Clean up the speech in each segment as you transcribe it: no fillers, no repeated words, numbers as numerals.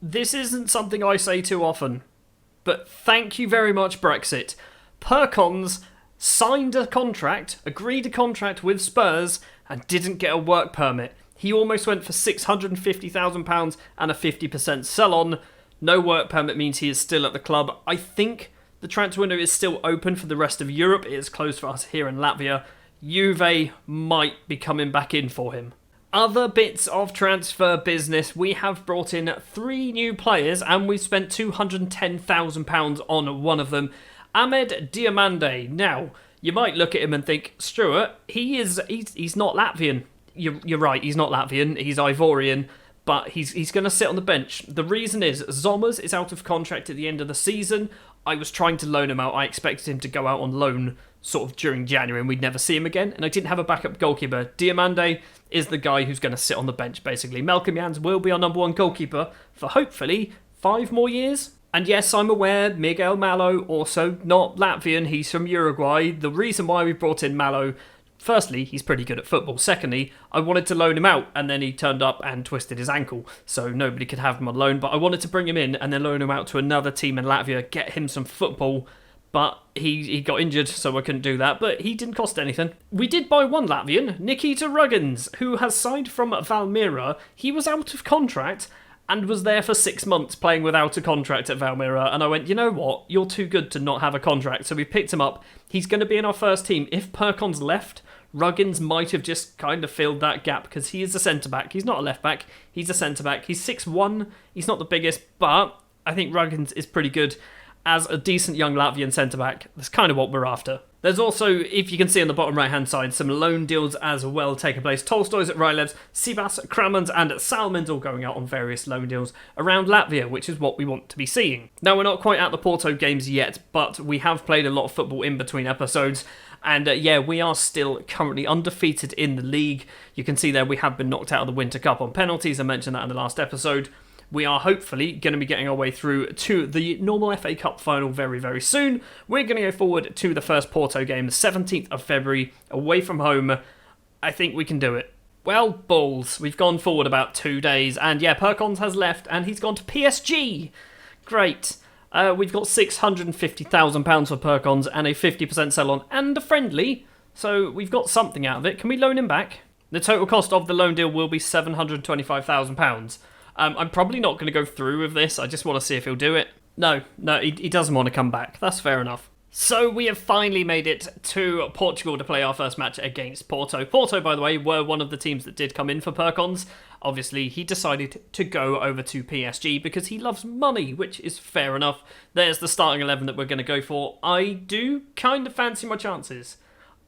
This isn't something I say too often, but thank you very much, Brexit. Perkins signed a contract, agreed a contract with Spurs, and didn't get a work permit. He almost went for £650,000 and a 50% sell-on. No work permit means he is still at the club. I think the transfer window is still open for the rest of Europe. It is closed for us here in Latvia. Juve might be coming back in for him. Other bits of transfer business, we have brought in 3 new players and we've spent £210,000 on one of them. Ahmed Diamande. Now, you might look at him and think, Stuart, he's not Latvian. You're right, he's not Latvian, he's Ivorian, but he's going to sit on the bench. The reason is, Zommers is out of contract at the end of the season. I was trying to loan him out. I expected him to go out on loan sort of during January and we'd never see him again. And I didn't have a backup goalkeeper. Diamande is the guy who's going to sit on the bench, basically. Malcolm Jans will be our number 1 goalkeeper for hopefully 5 more years. And yes, I'm aware, Miguel Malo, also not Latvian. He's from Uruguay. The reason why we brought in Malo, firstly, he's pretty good at football. Secondly, I wanted to loan him out, and then he turned up and twisted his ankle, so nobody could have him on loan. But I wanted to bring him in and then loan him out to another team in Latvia, get him some football, but he got injured, so I couldn't do that. But he didn't cost anything. We did buy one Latvian, Nikita Ruggins, who has signed from Valmiera. He was out of contract and was there for 6 months playing without a contract at Valmiera. And I went, you know what? You're too good to not have a contract. So we picked him up. He's going to be in our first team. If Perkins left, Ruggins might have just kind of filled that gap because he is a centre-back. He's not a left-back. He's a centre-back. He's 6'1". He's not the biggest, but I think Ruggins is pretty good as a decent young Latvian centre-back. That's kind of what we're after. There's also, if you can see on the bottom right-hand side, some loan deals as well taking place. Tolstoy's at Rylevs, Sivas, Kramans and Salmons all going out on various loan deals around Latvia, which is what we want to be seeing. Now, we're not quite at the Porto games yet, but we have played a lot of football in between episodes. And we are still currently undefeated in the league. You can see there we have been knocked out of the Winter Cup on penalties. I mentioned that in the last episode. We are hopefully going to be getting our way through to the normal FA Cup final very, very soon. We're going to go forward to the first Porto game, the 17th of February, away from home. I think we can do it. Well, balls. We've gone forward about 2 days. And yeah, Perkins has left and he's gone to PSG. Great. We've got £650,000 for Perkins and a 50% sell-on and a friendly. So we've got something out of it. Can we loan him back? The total cost of the loan deal will be £725,000. I'm probably not going to go through with this. I just want to see if he'll do it. No, he doesn't want to come back. That's fair enough. So we have finally made it to Portugal to play our first match against Porto. Porto, by the way, were one of the teams that did come in for Perkins. Obviously, he decided to go over to PSG because he loves money, which is fair enough. There's the starting 11 that we're going to go for. I do kind of fancy my chances.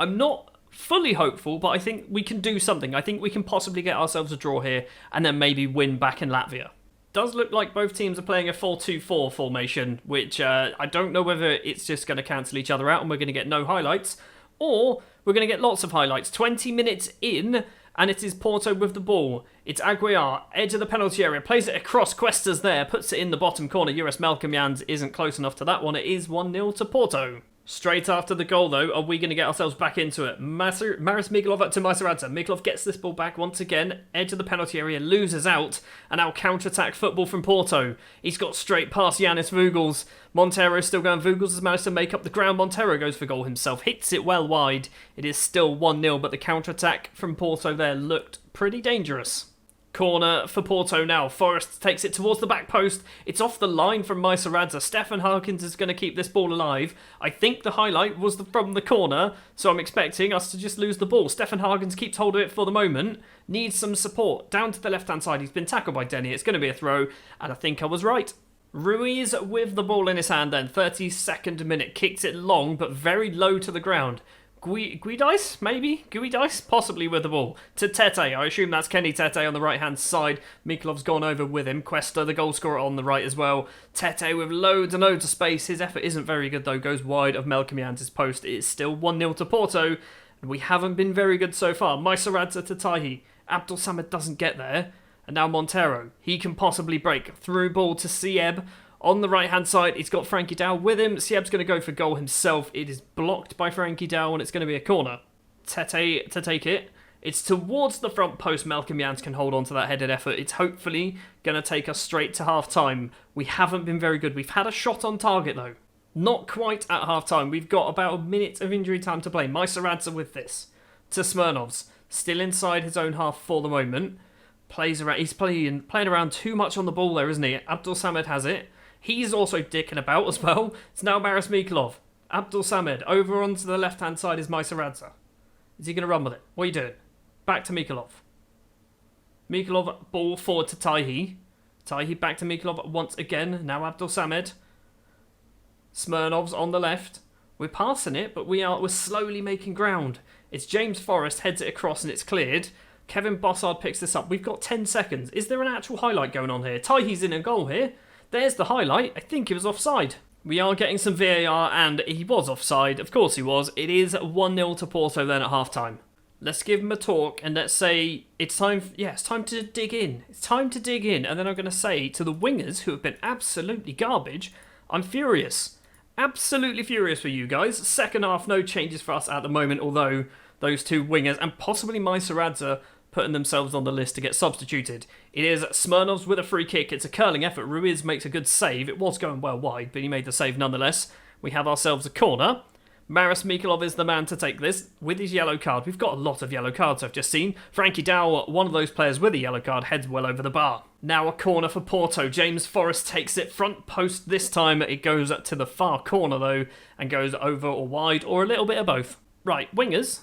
I'm not fully hopeful, but I think we can do something. I think we can possibly get ourselves a draw here and then maybe win back in Latvia. Does look like both teams are playing a 4-2-4 formation, which I don't know whether it's just going to cancel each other out and we're going to get no highlights, or we're going to get lots of highlights. 20 minutes in, and it is Porto with the ball. It's Aguiar, edge of the penalty area, plays it across, Cuesta's there, puts it in the bottom corner. US Malcolm Jans isn't close enough to that one. It is 1-0 to Porto. Straight after the goal, though, are we going to get ourselves back into it? Maris Miglov to Majsaradze. Miglov gets this ball back once again. Edge of the penalty area, loses out. And now counter-attack football from Porto. He's got straight past Yanis Vugels. Montero's still going. Vugels has managed to make up the ground. Montero goes for goal himself. Hits it well wide. It is still 1-0, but the counter-attack from Porto there looked pretty dangerous. Corner for Porto now. Forrest takes it towards the back post. It's off the line from Majsaradze. Stefan Harkins is going to keep this ball alive. I think the highlight was from the corner, so I'm expecting us to just lose the ball. Stefan Harkins keeps hold of it for the moment. Needs some support. Down to the left-hand side. He's been tackled by Denny. It's going to be a throw, and I think I was right. Ruiz with the ball in his hand then. 32nd minute. Kicks it long, but very low to the ground. Guidice, maybe? Guidice? Possibly with the ball. To Tete. I assume that's Kenny Tete on the right-hand side. Miklov's gone over with him. Cuesta, the goal scorer, on the right as well. Tete with loads and loads of space. His effort isn't very good, though. Goes wide of Malcolm Jans' post. It is still 1-0 to Porto. And we haven't been very good so far. Majsaradze to Tahi. Abdul Samad doesn't get there. And now Montero. He can possibly break. Through ball to Sieb. On the right-hand side, he's got Frankie Dow with him. Sieb's going to go for goal himself. It is blocked by Frankie Dow, and it's going to be a corner. Tete to take it. It's towards the front post. Malcolm Jans can hold on to that headed effort. It's hopefully going to take us straight to half-time. We haven't been very good. We've had a shot on target, though. Not quite at half-time. We've got about a minute of injury time to play. Majsaradze with this. To Smirnovs. Still inside his own half for the moment. Plays around. He's playing around too much on the ball there, isn't he? Abdul Samad has it. He's also dicking about as well. It's now Maris Mikulov. Abdul Samad. Over onto the left-hand side is Majsaradze. Is he going to run with it? What are you doing? Back to Mikulov. Mikulov, ball forward to Taihi. Taihi back to Mikulov once again. Now Abdul Samad. Smirnov's on the left. We're passing it, but we're slowly making ground. It's James Forrest, heads it across and it's cleared. Kevin Bossard picks this up. We've got 10 seconds. Is there an actual highlight going on here? Taihi's in a goal here. There's the highlight. I think he was offside. We are getting some VAR and he was offside. Of course he was. It is 1-0 to Porto then at half-time. Let's give him a talk and let's say it's time to dig in. It's time to dig in. And then I'm going to say to the wingers who have been absolutely garbage, I'm furious. Absolutely furious with you guys. Second half, no changes for us at the moment, although those two wingers and possibly Majsaradze putting themselves on the list to get substituted. It is Smirnovs with a free kick. It's a curling effort. Ruiz makes a good save. It was going well wide, but he made the save nonetheless. We have ourselves a corner. Maris Mikulov is the man to take this with his yellow card. We've got a lot of yellow cards I've just seen. Frankie Dow, one of those players with a yellow card, heads well over the bar. Now a corner for Porto. James Forrest takes it front post this time. It goes to the far corner though and goes over or wide or a little bit of both. Right, wingers,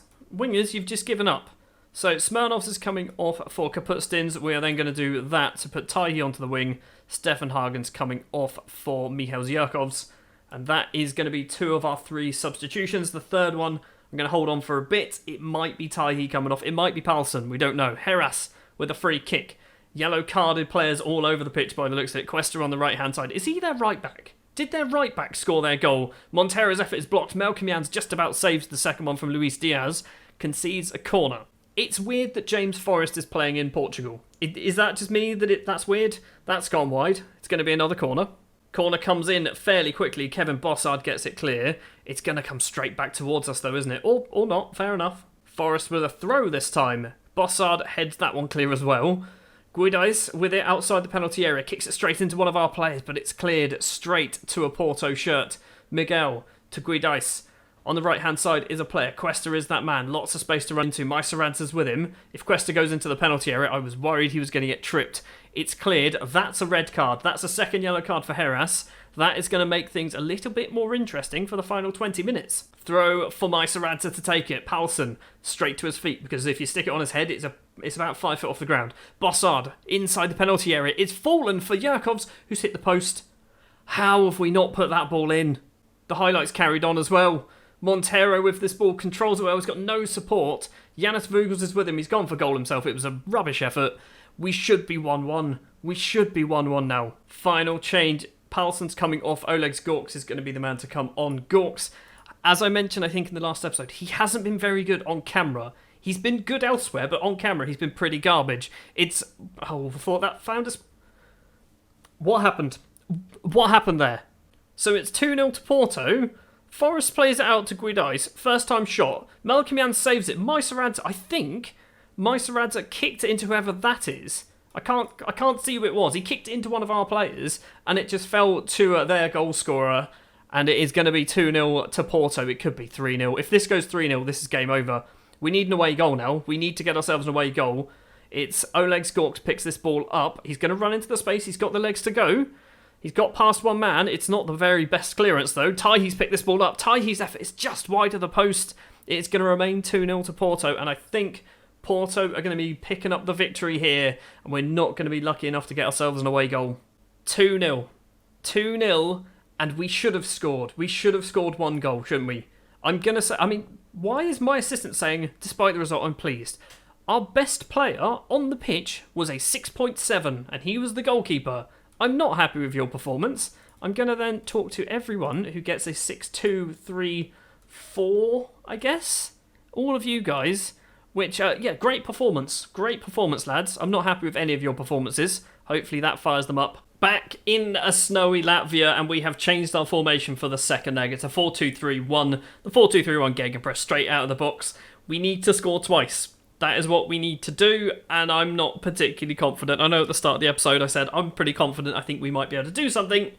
you've just given up. So Smirnovs is coming off for Kapustins. We are then going to do that to put Taihi onto the wing. Stefan Hagen's coming off for Mihail Zierkovs. And that is going to be 2 of our 3 substitutions. The third one, I'm going to hold on for a bit. It might be Taihi coming off. It might be Palsson. We don't know. Heras with a free kick. Yellow carded players all over the pitch by the looks of it. Questa on the right-hand side. Is he their right back? Did their right back score their goal? Montero's effort is blocked. Malcolm Jans just about saves the second one from Luis Diaz. Concedes a corner. It's weird that James Forrest is playing in Portugal. Is that just me that's weird? That's gone wide. It's going to be another corner. Corner comes in fairly quickly. Kevin Bossard gets it clear. It's going to come straight back towards us though, isn't it? Or not. Fair enough. Forrest with a throw this time. Bossard heads that one clear as well. Guidais with it outside the penalty area. Kicks it straight into one of our players, but it's cleared straight to a Porto shirt. Miguel to Guidais. On the right-hand side is a player. Questa is that man. Lots of space to run into. Majsaradze's with him. If Questa goes into the penalty area, I was worried he was going to get tripped. It's cleared. That's a red card. That's a second yellow card for Heras. That is going to make things a little bit more interesting for the final 20 minutes. Throw for Majsaradze to take it. Palsson straight to his feet, because if you stick it on his head, it's about 5 foot off the ground. Bossard inside the penalty area. It's fallen for Yerkovs, who's hit the post. How have we not put that ball in? The highlights carried on as well. Montero with this ball controls it well. He's got no support. Yanis Vugels is with him. He's gone for goal himself. It was a rubbish effort. We should be 1-1. We should be 1-1 now. Final change. Palsson's coming off. Oleg Gorks is going to be the man to come on. Gorks, as I mentioned, I think in the last episode, he hasn't been very good on camera. He's been good elsewhere, but on camera he's been pretty garbage. I thought that found us. What happened? What happened there? So it's 2-0 to Porto. Forrest plays it out to Guidais. First time shot. Malcolm Jans saves it. Majsaradze, I think Majsaradze kicked it into whoever that is. I can't see who it was. He kicked it into one of our players and it just fell to their goal scorer, and it is going to be 2-0 to Porto. It could be 3-0. If this goes 3-0, this is game over. We need an away goal now. We need to get ourselves an away goal. It's Oleg Gorks picks this ball up. He's going to run into the space. He's got the legs to go. He's got past one man. It's not the very best clearance, though. Taihi's picked this ball up. Taihi's effort is just wide of the post. It's going to remain 2-0 to Porto, and I think Porto are going to be picking up the victory here, and we're not going to be lucky enough to get ourselves an away goal. 2-0. 2-0, and we should have scored. We should have scored 1 goal, shouldn't we? I'm going to say... why is my assistant saying, despite the result, I'm pleased? Our best player on the pitch was a 6.7, and he was the goalkeeper. I'm not happy with your performance. I'm going to then talk to everyone who gets a 6-2, 3, 4, I guess. All of you guys, which, great performance. Great performance, lads. I'm not happy with any of your performances. Hopefully that fires them up. Back in a snowy Latvia, and we have changed our formation for the second leg. It's a 4-2-3-1. The 4-2-3-1 gegenpress straight out of the box. We need to score twice. That is what we need to do, and I'm not particularly confident. I know at the start of the episode I said I'm pretty confident I think we might be able to do something.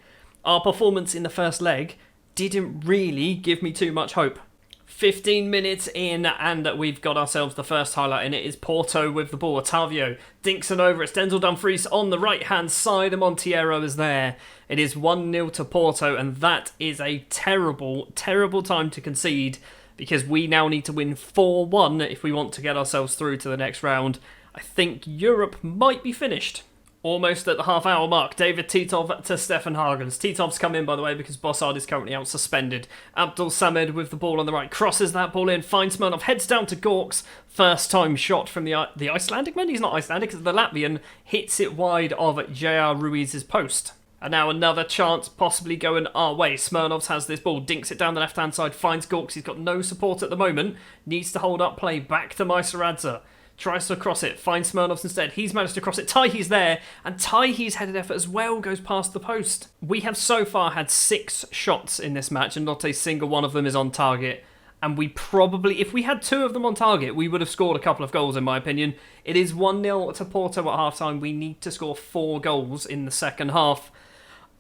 Our performance in the first leg didn't really give me too much hope. 15 minutes in, and we've got ourselves the first highlight, and it is Porto with the ball. Otavio dinks it over. It's Denzel Dumfries on the right-hand side, and Monteiro is there. It is 1-0 to Porto, and that is a terrible, terrible time to concede, because we now need to win 4-1 if we want to get ourselves through to the next round. I think Europe might be finished. Almost at the half-hour mark, David Titov to Stefan Hagens. Titov's come in, by the way, because Bossard is currently out suspended. Abdul Samad with the ball on the right, crosses that ball in, finds Smirnov, heads down to Gorks. First-time shot from the Icelandic man? He's not Icelandic, it's the Latvian. Hits it wide of J.R. Ruiz's post. And now another chance possibly going our way. Smirnovs has this ball, dinks it down the left-hand side, finds Gorks. He's got no support at the moment. Needs to hold up play, back to Meiseradze. Tries to cross it, finds Smirnovs instead. He's managed to cross it. Taihi's there, and Taihi's headed effort as well goes past the post. We have so far had 6 shots in this match, and not a single one of them is on target. And we probably, if we had 2 of them on target, we would have scored a couple of goals, in my opinion. It is 1-0 to Porto at half-time. We need to score 4 goals in the second half,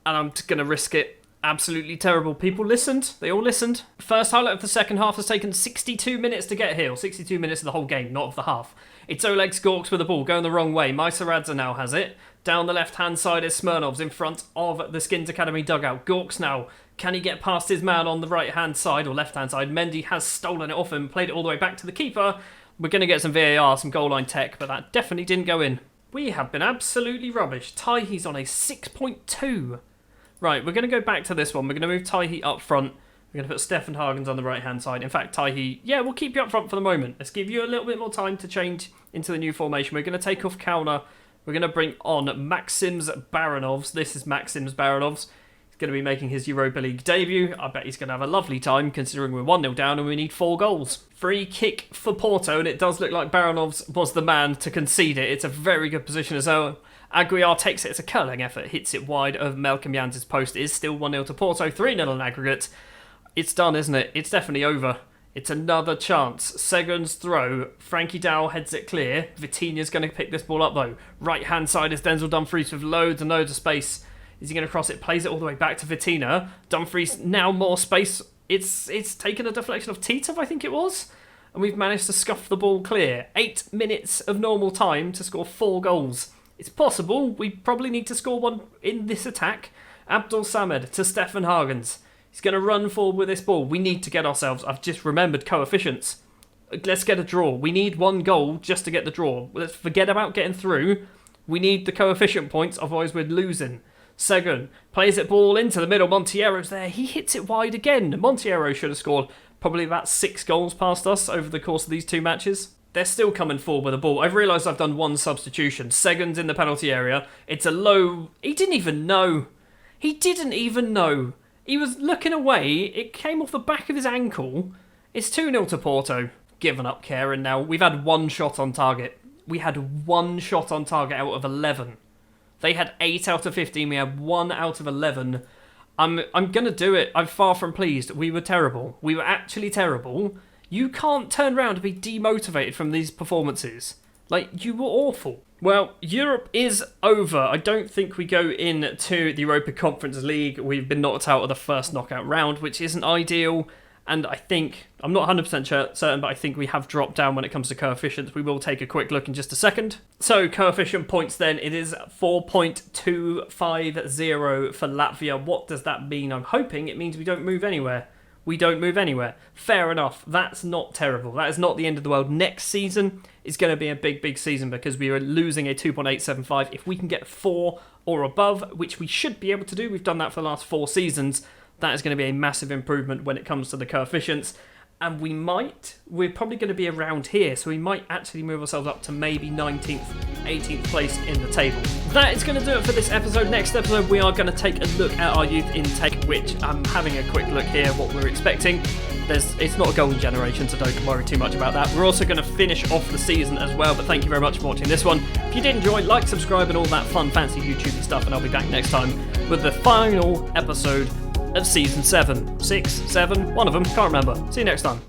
and I'm just going to risk it. Absolutely terrible. People listened. They all listened. First highlight of the second half has taken 62 minutes to get here. Or 62 minutes of the whole game, not of the half. It's Oleg Gorks with the ball, going the wrong way. Meiseradze now has it. Down the left-hand side is Smirnovs in front of the Skinnz Academy dugout. Gorks now. Can he get past his man on the right-hand side or left-hand side? Mendy has stolen it off him, played it all the way back to the keeper. We're going to get some VAR, some goal line tech, but that definitely didn't go in. We have been absolutely rubbish. Taihi's on a 6.2. Right, we're going to go back to this one. We're going to move Taihi up front. We're going to put Stefan Hagens on the right-hand side. In fact, Taihi, yeah, we'll keep you up front for the moment. Let's give you a little bit more time to change into the new formation. We're going to take off Kauna. We're going to bring on Maxims Baranovs. This is Maxims Baranovs. He's going to be making his Europa League debut. I bet he's going to have a lovely time, considering we're 1-0 down and we need 4 goals. Free kick for Porto, and it does look like Baranovs was the man to concede it. It's a very good position as well. Aguiar takes it. It's a curling effort. Hits it wide of Malcolm Janz's post. It is still 1-0 to Porto. 3-0 in aggregate. It's done, isn't it? It's definitely over. It's another chance. Segun's throw. Frankie Dow heads it clear. Vitinha's going to pick this ball up, though. Right-hand side is Denzel Dumfries with loads and loads of space. Is he going to cross it? Plays it all the way back to Vitinha. Dumfries now more space. It's taken a deflection of Titov, I think it was. And we've managed to scuff the ball clear. 8 minutes of normal time to score 4 goals. It's possible. We probably need to score one in this attack. Abdul Samad to Stefan Hagens. He's going to run forward with this ball. We need to get ourselves... I've just remembered coefficients. Let's get a draw. We need 1 goal just to get the draw. Let's forget about getting through. We need the coefficient points, otherwise we're losing. Segun plays it ball into the middle. Monteiro's there. He hits it wide again. Monteiro should have scored probably about 6 goals past us over the course of these 2 matches. They're still coming forward with the ball. I've realised I've done 1 substitution. Segun's in the penalty area. It's a low... He didn't even know. He didn't even know. He was looking away. It came off the back of his ankle. It's 2-0 to Porto. Given up Karen now. We've had 1 shot on target. We had 1 shot on target out of 11. They had 8 out of 15. We had 1 out of 11. I'm going to do it. I'm far from pleased. We were terrible. We were actually terrible. You can't turn around and be demotivated from these performances. Like, you were awful. Well, Europe is over. I don't think we go into the Europa Conference League. We've been knocked out of the first knockout round, which isn't ideal. And I think, I'm not 100% certain, but I think we have dropped down when it comes to coefficients. We will take a quick look in just a second. So, coefficient points then, it is 4.250 for Latvia. What does that mean? I'm hoping it means we don't move anywhere. We don't move anywhere. Fair enough. That's not terrible. That is not the end of the world. Next season is going to be a big, big season because we are losing a 2.875. If we can get 4 or above, which we should be able to do, we've done that for the last 4 seasons, that is going to be a massive improvement when it comes to the coefficients. And we're probably going to be around here, so we might actually move ourselves up to maybe 19th, 18th place in the table. That is going to do it for this episode. Next episode, we are going to take a look at our youth intake, which I'm having a quick look here, what we're expecting. It's not a golden generation, so don't worry too much about that. We're also going to finish off the season as well, but thank you very much for watching this one. If you did enjoy, like, subscribe, and all that fun, fancy YouTube stuff, and I'll be back next time with the final episode of Season 7. 6, 7, one of them, can't remember. See you next time.